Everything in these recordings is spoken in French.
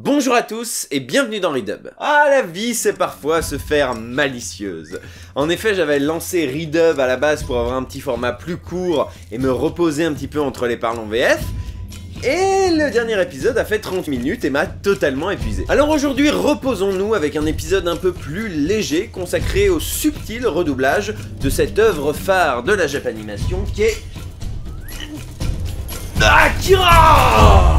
Bonjour à tous et bienvenue dans Redub. Ah, la vie c'est parfois se faire malicieuse. En effet, j'avais lancé Redub à la base pour avoir un petit format plus court et me reposer un petit peu entre les parlants VF. Et le dernier épisode a fait 30 minutes et m'a totalement épuisé. Alors aujourd'hui, reposons-nous avec un épisode un peu plus léger consacré au subtil redoublage de cette œuvre phare de la Japanimation qui est... Akira!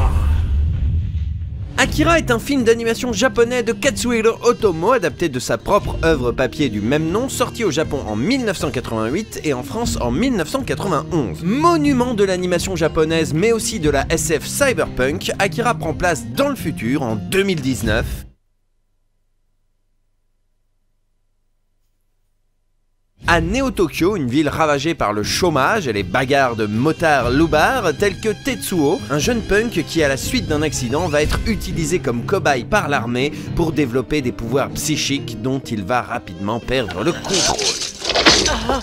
Akira est un film d'animation japonais de Katsuhiro Otomo, adapté de sa propre œuvre papier du même nom, sorti au Japon en 1988 et en France en 1991. Monument de l'animation japonaise mais aussi de la SF cyberpunk, Akira prend place dans le futur en 2019. À Neo-Tokyo, une ville ravagée par le chômage et les bagarres de motards loupards tels que Tetsuo, un jeune punk qui à la suite d'un accident va être utilisé comme cobaye par l'armée pour développer des pouvoirs psychiques dont il va rapidement perdre le contrôle.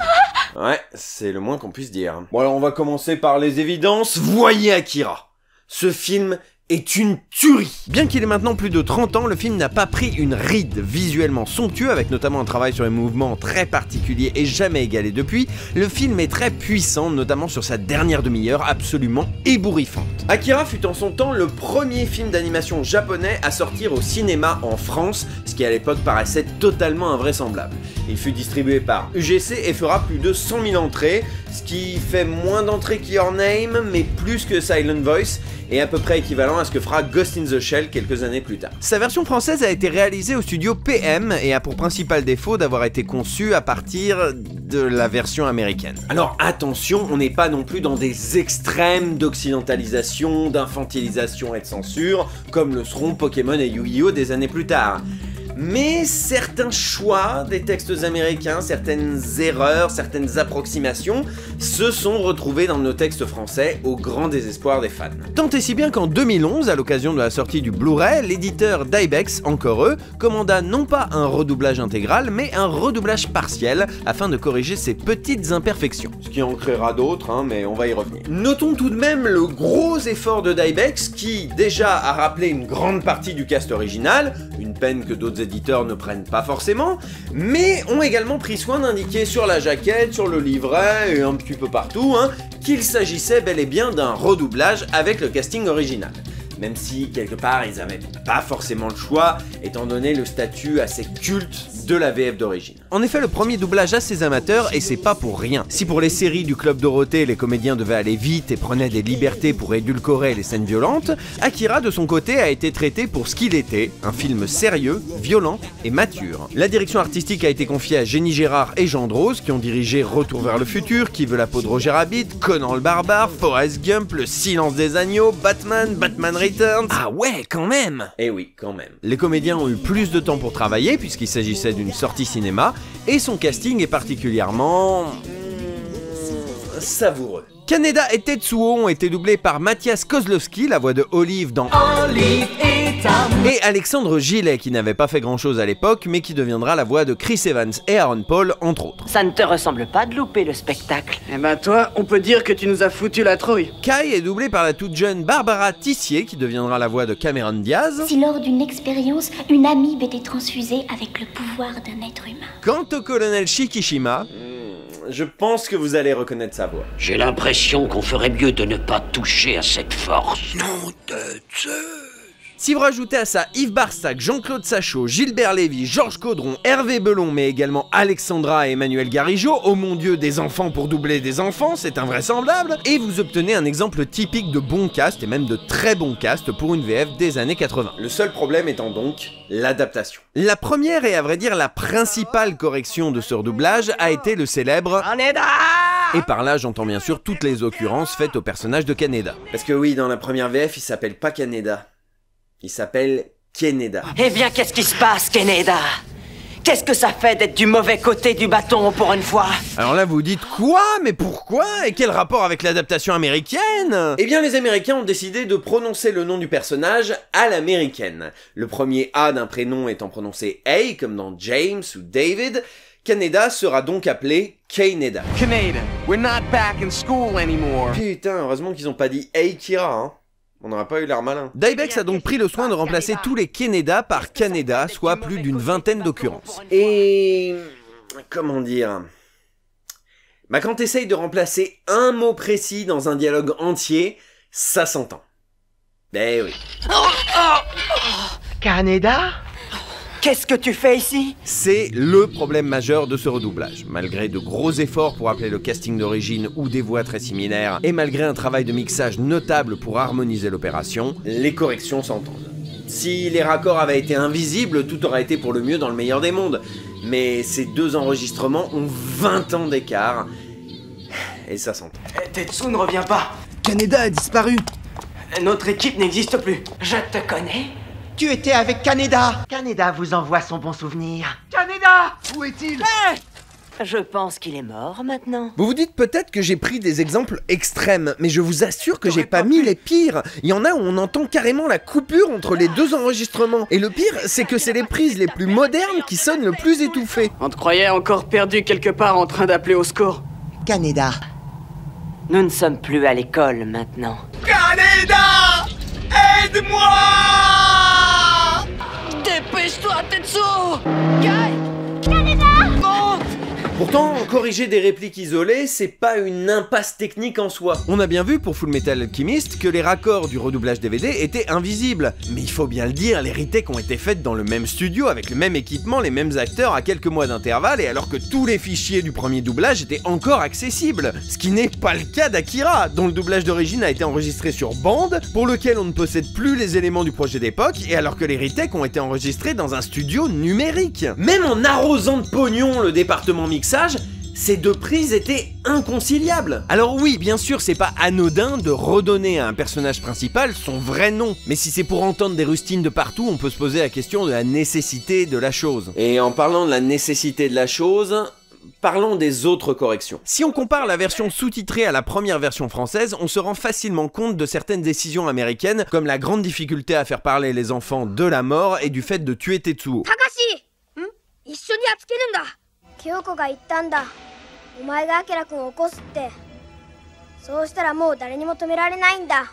Ouais, c'est le moins qu'on puisse dire. Bon alors on va commencer par les évidences. Voyez Akira. Ce film est une tuerie. Bien qu'il ait maintenant plus de 30 ans, le film n'a pas pris une ride. Visuellement somptueux, avec notamment un travail sur les mouvements très particulier et jamais égalé depuis, le film est très puissant, notamment sur sa dernière demi-heure absolument ébouriffante. Akira fut en son temps le premier film d'animation japonais à sortir au cinéma en France, ce qui à l'époque paraissait totalement invraisemblable. Il fut distribué par UGC et fera plus de 100 000 entrées, ce qui fait moins d'entrées qu'Your Name, mais plus que Silent Voice, et à peu près équivalent à ce que fera Ghost in the Shell quelques années plus tard. Sa version française a été réalisée au studio PM et a pour principal défaut d'avoir été conçue à partir de la version américaine. Alors attention, on n'est pas non plus dans des extrêmes d'occidentalisation, d'infantilisation et de censure, comme le seront Pokémon et Yu-Gi-Oh des années plus tard. Mais certains choix des textes américains, certaines erreurs, certaines approximations se sont retrouvés dans nos textes français au grand désespoir des fans. Tant et si bien qu'en 2011, à l'occasion de la sortie du Blu-ray, l'éditeur Dybex, encore eux, commanda non pas un redoublage intégral, mais un redoublage partiel afin de corriger ces petites imperfections. Ce qui en créera d'autres, hein, mais on va y revenir. Notons tout de même le gros effort de Dybex qui, déjà, a rappelé une grande partie du cast original, une peine que d'autres éditeurs ne prennent pas forcément, mais ont également pris soin d'indiquer sur la jaquette, sur le livret et un petit peu partout, hein, qu'il s'agissait bel et bien d'un redoublage avec le casting original. Même si, quelque part, ils n'avaient pas forcément le choix, étant donné le statut assez culte de la VF d'origine. En effet, le premier doublage a ses amateurs, et c'est pas pour rien. Si pour les séries du Club Dorothée, les comédiens devaient aller vite et prenaient des libertés pour édulcorer les scènes violentes, Akira, de son côté, a été traité pour ce qu'il était, un film sérieux, violent et mature. La direction artistique a été confiée à Jenny Gérard et Jean Drose, qui ont dirigé Retour vers le futur, Qui veut la peau de Roger Rabbit, Conan le barbare, Forrest Gump, Le silence des agneaux, Batman, Batman Returns... Ah ouais, quand même! Eh oui, quand même. Les comédiens ont eu plus de temps pour travailler, puisqu'il s'agissait d'une sortie cinéma, et son casting est particulièrement... savoureux. Kaneda et Tetsuo ont été doublés par Mathias Kozlowski, la voix de Olive dans Olive et Alexandre Gillet, qui n'avait pas fait grand chose à l'époque, mais qui deviendra la voix de Chris Evans et Aaron Paul, entre autres. Ça ne te ressemble pas de louper le spectacle. Eh ben toi, on peut dire que tu nous as foutu la trouille. Kai est doublé par la toute jeune Barbara Tissier, qui deviendra la voix de Cameron Diaz. Si lors d'une expérience, une amibe était transfusée avec le pouvoir d'un être humain. Quant au colonel Shikishima... je pense que vous allez reconnaître sa voix. J'ai l'impression qu'on ferait mieux de ne pas toucher à cette force. Non de Zeus. Si vous rajoutez à ça Yves Barsac, Jean-Claude Sachot, Gilbert Lévy, Georges Caudron, Hervé Belon, mais également Alexandra et Emmanuel Garigeau, oh mon dieu, des enfants pour doubler des enfants, c'est invraisemblable, et vous obtenez un exemple typique de bon cast, et même de très bon cast pour une VF des années 80. Le seul problème étant donc l'adaptation. La première et à vrai dire la principale correction de ce redoublage a été le célèbre Kaneda. Et par là j'entends bien sûr toutes les occurrences faites au personnage de Kaneda. Parce que oui, dans la première VF il s'appelle pas Kaneda. Il s'appelle Keneda. Eh bien, qu'est-ce qui se passe, Keneda? Qu'est-ce que ça fait d'être du mauvais côté du bâton pour une fois? Alors là, vous dites quoi? Mais pourquoi? Et quel rapport avec l'adaptation américaine? Eh bien, les Américains ont décidé de prononcer le nom du personnage à l'américaine. Le premier A d'un prénom étant prononcé A, comme dans James ou David. Kaneda sera donc appelé Kaneda. Kaneda, we're not back in school anymore. Putain, heureusement qu'ils ont pas dit Hey Kira, hein. On n'aura pas eu l'air malin. Dybex a donc pris le soin de remplacer tous les Kaneda par Kaneda, soit plus d'une vingtaine d'occurrences. Et... comment dire... bah quand t'essayes de remplacer un mot précis dans un dialogue entier, ça s'entend. Eh oui. Kaneda ? Qu'est-ce que tu fais ici? C'est le problème majeur de ce redoublage. Malgré de gros efforts pour appeler le casting d'origine ou des voix très similaires, et malgré un travail de mixage notable pour harmoniser l'opération, les corrections s'entendent. Si les raccords avaient été invisibles, tout aurait été pour le mieux dans le meilleur des mondes. Mais ces deux enregistrements ont 20 ans d'écart, et ça s'entend. Tetsu ne revient pas. Kaneda a disparu. Notre équipe n'existe plus. Je te connais. Tu étais avec Kaneda. Kaneda vous envoie son bon souvenir. Kaneda! Où est-il? Je pense qu'il est mort maintenant. Vous vous dites peut-être que j'ai pris des exemples extrêmes, mais je vous assure que j'ai pas mis les pires. Il y en a où on entend carrément la coupure entre les deux enregistrements. Et le pire, c'est que c'est les prises les plus modernes qui sonnent le plus étouffées. On te croyait encore perdu quelque part en train d'appeler au secours. Kaneda. Nous ne sommes plus à l'école maintenant. Kaneda! Aide-moi! Dépêche-toi, Tetsu! Pourtant, corriger des répliques isolées, c'est pas une impasse technique en soi. On a bien vu pour Full Metal Alchemist que les raccords du redoublage DVD étaient invisibles. Mais il faut bien le dire, les retakes ont été faites dans le même studio, avec le même équipement, les mêmes acteurs à quelques mois d'intervalle, et alors que tous les fichiers du premier doublage étaient encore accessibles. Ce qui n'est pas le cas d'Akira, dont le doublage d'origine a été enregistré sur bande, pour lequel on ne possède plus les éléments du projet d'époque, et alors que les retakes ont été enregistrés dans un studio numérique. Même en arrosant de pognon le département mixage, ces deux prises étaient inconciliables. Alors oui, bien sûr, c'est pas anodin de redonner à un personnage principal son vrai nom. Mais si c'est pour entendre des rustines de partout, on peut se poser la question de la nécessité de la chose. Et en parlant de la nécessité de la chose... parlons des autres corrections. Si on compare la version sous-titrée à la première version française, on se rend facilement compte de certaines décisions américaines, comme la grande difficulté à faire parler les enfants de la mort et du fait de tuer Tetsuo. Takashi! 一緒にやっつけるんだ。京子が言ったんだ。お前がアキラ君を起こすって。そうしたらもう誰にも止められないんだ。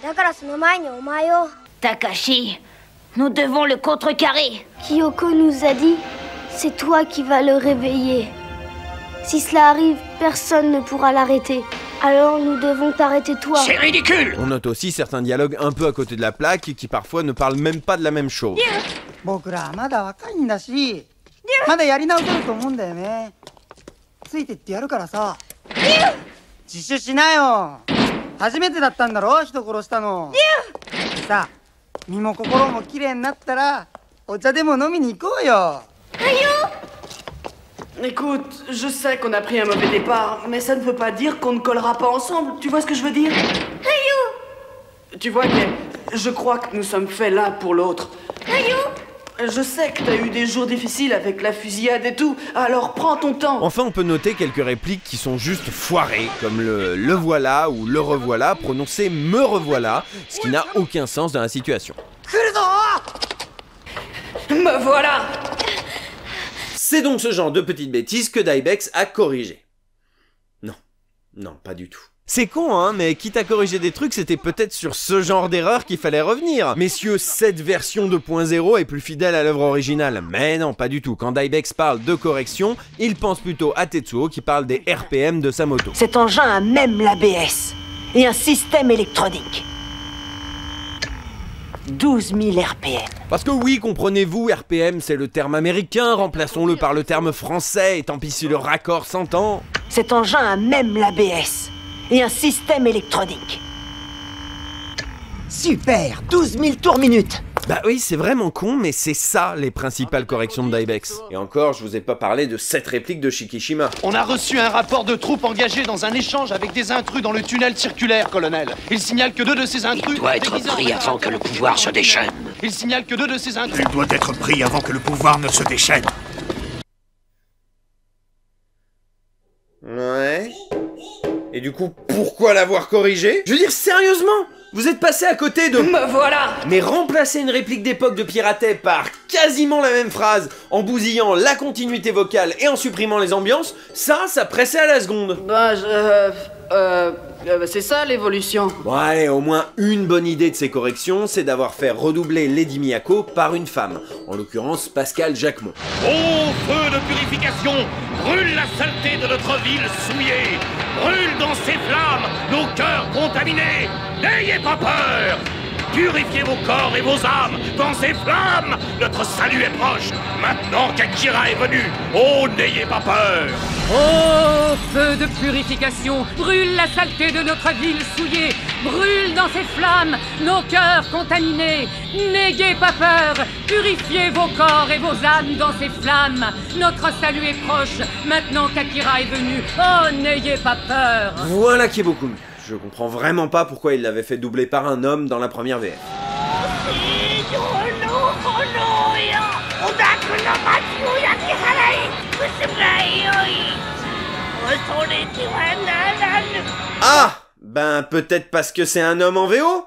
だからその前にお前を。Takashi, nous devons le contrecarrer. Kyoko nous a dit, c'est toi qui vas le réveiller. Si cela arrive, personne ne pourra l'arrêter. Alors nous devons t'arrêter toi. C'est ridicule! On note aussi certains dialogues un peu à côté de la plaque qui parfois ne parlent même pas de la même chose. 僕らまだ若いんだし、まだやり直せると思うんだよね。ついてってやるからさ。自首しなよ。初めてだったんだろ、人殺したの。さあ、身も心も綺麗になったらお茶でも飲みに行こうよ。Écoute, je sais qu'on a pris un mauvais départ, mais ça ne veut pas dire qu'on ne collera pas ensemble. Tu vois ce que je veux dire? Tu vois que je crois que nous sommes faits l'un pour l'autre. Je sais que t'as eu des jours difficiles avec la fusillade et tout, alors prends ton temps. Enfin, on peut noter quelques répliques qui sont juste foirées, comme le voilà ou le revoilà, prononcé me revoilà, ce qui n'a aucun sens dans la situation. Me voilà! C'est donc ce genre de petites bêtises que Dybex a corrigé. Non, non, pas du tout. C'est con, hein, mais quitte à corriger des trucs, c'était peut-être sur ce genre d'erreur qu'il fallait revenir. Messieurs, cette version 2.0 est plus fidèle à l'œuvre originale. Mais non, pas du tout. Quand Dybex parle de correction, il pense plutôt à Tetsuo qui parle des RPM de sa moto. Cet engin a même l'ABS et un système électronique. 12 000 RPM. Parce que oui, comprenez-vous, RPM c'est le terme américain, remplaçons-le par le terme français, et tant pis si le raccord s'entend. Cet engin a même l'ABS et un système électronique. Super, 12 000 tours minute. Bah oui, c'est vraiment con, mais c'est ça les principales corrections de Dybex. Et encore, je vous ai pas parlé de cette réplique de Shikishima. On a reçu un rapport de troupes engagées dans un échange avec des intrus dans le tunnel circulaire, colonel. Il signale que 2 de ces intrus... Il doit être pris avant que le pouvoir se déchaîne. Il signale que 2 de ces intrus... Il doit être pris avant que le pouvoir ne se déchaîne. Ouais... Et du coup, pourquoi l'avoir corrigé? Je veux dire, sérieusement, vous êtes passé à côté de... Me voilà! Mais remplacer une réplique d'époque de Piratet par quasiment la même phrase, en bousillant la continuité vocale et en supprimant les ambiances, ça pressait à la seconde. Bah, C'est ça l'évolution. Bon allez, au moins une bonne idée de ces corrections, c'est d'avoir fait redoubler Lady Miyako par une femme, en l'occurrence Pascal Jacquemont. Ô feu de purification, brûle la saleté de notre ville souillée, brûle dans ces flammes nos cœurs contaminés, n'ayez pas peur. Purifiez vos corps et vos âmes dans ces flammes. Notre salut est proche. Maintenant qu'Akira est venu, oh, n'ayez pas peur. Oh, feu de purification, brûle la saleté de notre ville souillée. Brûle dans ces flammes nos cœurs contaminés. N'ayez pas peur. Purifiez vos corps et vos âmes dans ces flammes. Notre salut est proche. Maintenant qu'Akira est venu, oh, n'ayez pas peur. Voilà qui est beaucoup mieux. Je comprends vraiment pas pourquoi il l'avait fait doubler par un homme dans la première VF. Ah, ben peut-être parce que c'est un homme en VO?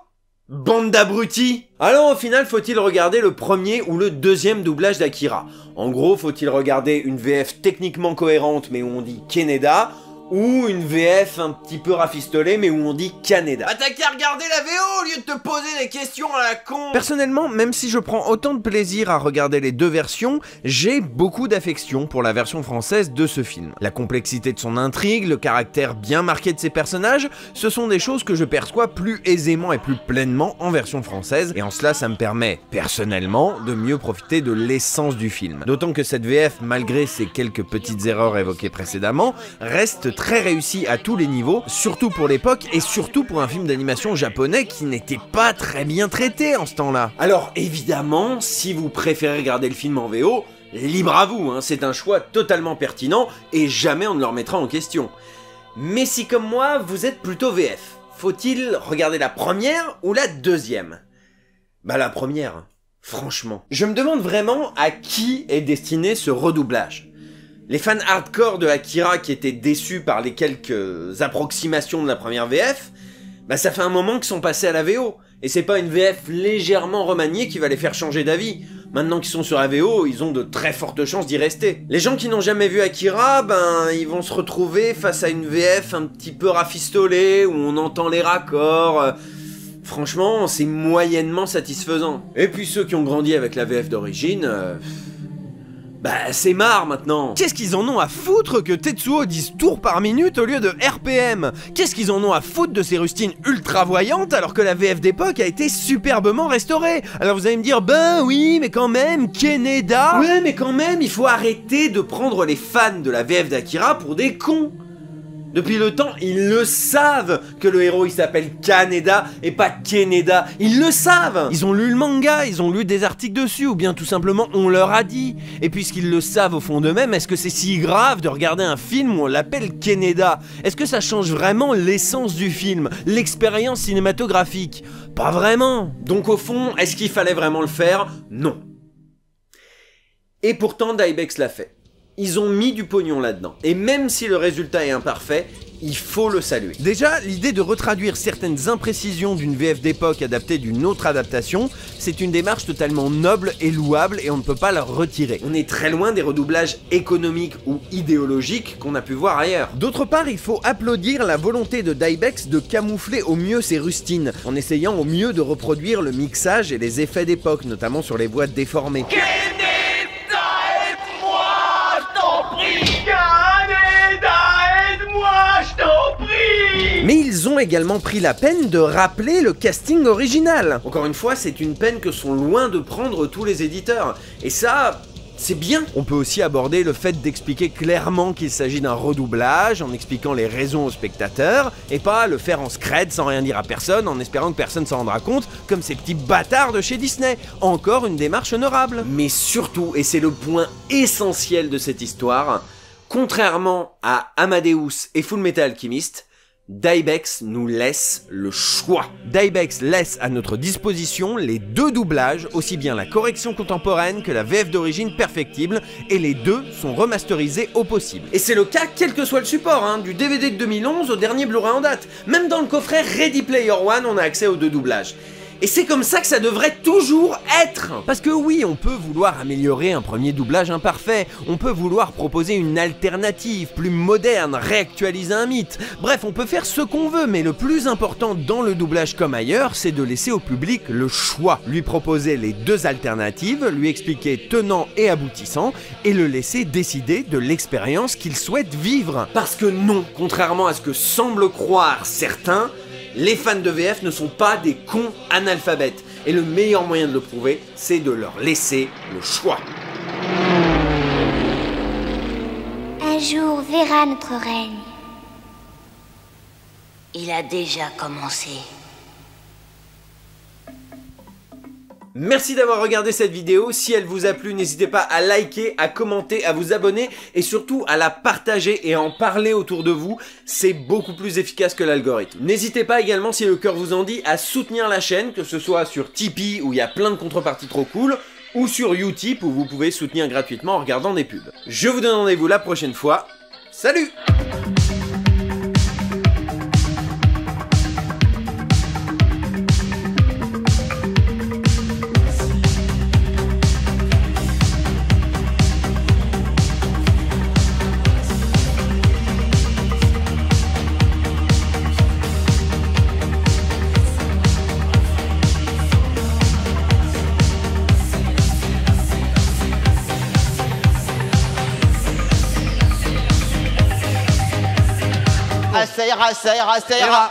Bande d'abrutis! Alors au final, faut-il regarder le premier ou le deuxième doublage d'Akira? En gros, faut-il regarder une VF techniquement cohérente mais où on dit Kaneda, ou une VF un petit peu rafistolée mais où on dit Kaneda? Bah t'as qu'à regarder la VO au lieu de te poser des questions à la con! Personnellement, même si je prends autant de plaisir à regarder les deux versions, j'ai beaucoup d'affection pour la version française de ce film. La complexité de son intrigue, le caractère bien marqué de ses personnages, ce sont des choses que je perçois plus aisément et plus pleinement en version française, et en cela ça me permet, personnellement, de mieux profiter de l'essence du film. D'autant que cette VF, malgré ses quelques petites erreurs évoquées précédemment, reste très réussi à tous les niveaux, surtout pour l'époque et surtout pour un film d'animation japonais qui n'était pas très bien traité en ce temps-là. Alors évidemment, si vous préférez regarder le film en VO, libre à vous, hein, c'est un choix totalement pertinent et jamais on ne le remettra en question. Mais si comme moi, vous êtes plutôt VF, faut-il regarder la première ou la deuxième? Bah la première, franchement. Je me demande vraiment à qui est destiné ce redoublage. Les fans hardcore de Akira qui étaient déçus par les quelques approximations de la première VF, bah ça fait un moment qu'ils sont passés à la VO, et c'est pas une VF légèrement remaniée qui va les faire changer d'avis. Maintenant qu'ils sont sur la VO, ils ont de très fortes chances d'y rester. Les gens qui n'ont jamais vu Akira, ben ils vont se retrouver face à une VF un petit peu rafistolée, où on entend les raccords. Franchement, c'est moyennement satisfaisant. Et puis ceux qui ont grandi avec la VF d'origine... bah c'est marre maintenant. Qu'est-ce qu'ils en ont à foutre que Tetsuo dise tours par minute au lieu de RPM? Qu'est-ce qu'ils en ont à foutre de ces rustines ultra voyantes alors que la VF d'époque a été superbement restaurée? Alors vous allez me dire, ben oui, mais quand même, Kaneda. Ouais, mais quand même, il faut arrêter de prendre les fans de la VF d'Akira pour des cons. Depuis le temps, ils le savent que le héros il s'appelle Kaneda et pas Kaneda. Ils le savent. Ils ont lu le manga, ils ont lu des articles dessus, ou bien tout simplement on leur a dit. Et puisqu'ils le savent au fond d'eux-mêmes, est-ce que c'est si grave de regarder un film où on l'appelle Kaneda? Est-ce que ça change vraiment l'essence du film, l'expérience cinématographique? Pas vraiment. Donc au fond, est-ce qu'il fallait vraiment le faire? Non. Et pourtant Daibex l'a fait. Ils ont mis du pognon là-dedans. Et même si le résultat est imparfait, il faut le saluer. Déjà, l'idée de retraduire certaines imprécisions d'une VF d'époque adaptée d'une autre adaptation, c'est une démarche totalement noble et louable et on ne peut pas la retirer. On est très loin des redoublages économiques ou idéologiques qu'on a pu voir ailleurs. D'autre part, il faut applaudir la volonté de Daibex de camoufler au mieux ses rustines, en essayant au mieux de reproduire le mixage et les effets d'époque, notamment sur les voix déformées. Mais ils ont également pris la peine de rappeler le casting original. Encore une fois, c'est une peine que sont loin de prendre tous les éditeurs. Et ça, c'est bien. On peut aussi aborder le fait d'expliquer clairement qu'il s'agit d'un redoublage, en expliquant les raisons aux spectateurs, et pas le faire en scred sans rien dire à personne, en espérant que personne s'en rendra compte, comme ces petits bâtards de chez Disney. Encore une démarche honorable. Mais surtout, et c'est le point essentiel de cette histoire, contrairement à Amadeus et Fullmetal Alchemist, Daibex nous laisse le choix. Daibex laisse à notre disposition les deux doublages, aussi bien la correction contemporaine que la VF d'origine perfectible, et les deux sont remasterisés au possible. Et c'est le cas quel que soit le support, hein, du DVD de 2011 au dernier Blu-ray en date. Même dans le coffret Ready Player One, on a accès aux deux doublages. Et c'est comme ça que ça devrait toujours être. Parce que oui, on peut vouloir améliorer un premier doublage imparfait, on peut vouloir proposer une alternative plus moderne, réactualiser un mythe. Bref, on peut faire ce qu'on veut, mais le plus important dans le doublage comme ailleurs, c'est de laisser au public le choix. Lui proposer les deux alternatives, lui expliquer tenant et aboutissant, et le laisser décider de l'expérience qu'il souhaite vivre. Parce que non, contrairement à ce que semblent croire certains, les fans de VF ne sont pas des cons analphabètes. Et le meilleur moyen de le prouver, c'est de leur laisser le choix. Un jour verra notre règne. Il a déjà commencé. Merci d'avoir regardé cette vidéo. Si elle vous a plu, n'hésitez pas à liker, à commenter, à vous abonner et surtout à la partager et à en parler autour de vous. C'est beaucoup plus efficace que l'algorithme. N'hésitez pas également, si le cœur vous en dit, à soutenir la chaîne, que ce soit sur Tipeee où il y a plein de contreparties trop cool, ou sur Utip où vous pouvez soutenir gratuitement en regardant des pubs. Je vous donne rendez-vous la prochaine fois. Salut! Ça ira, ça ira, ça ira.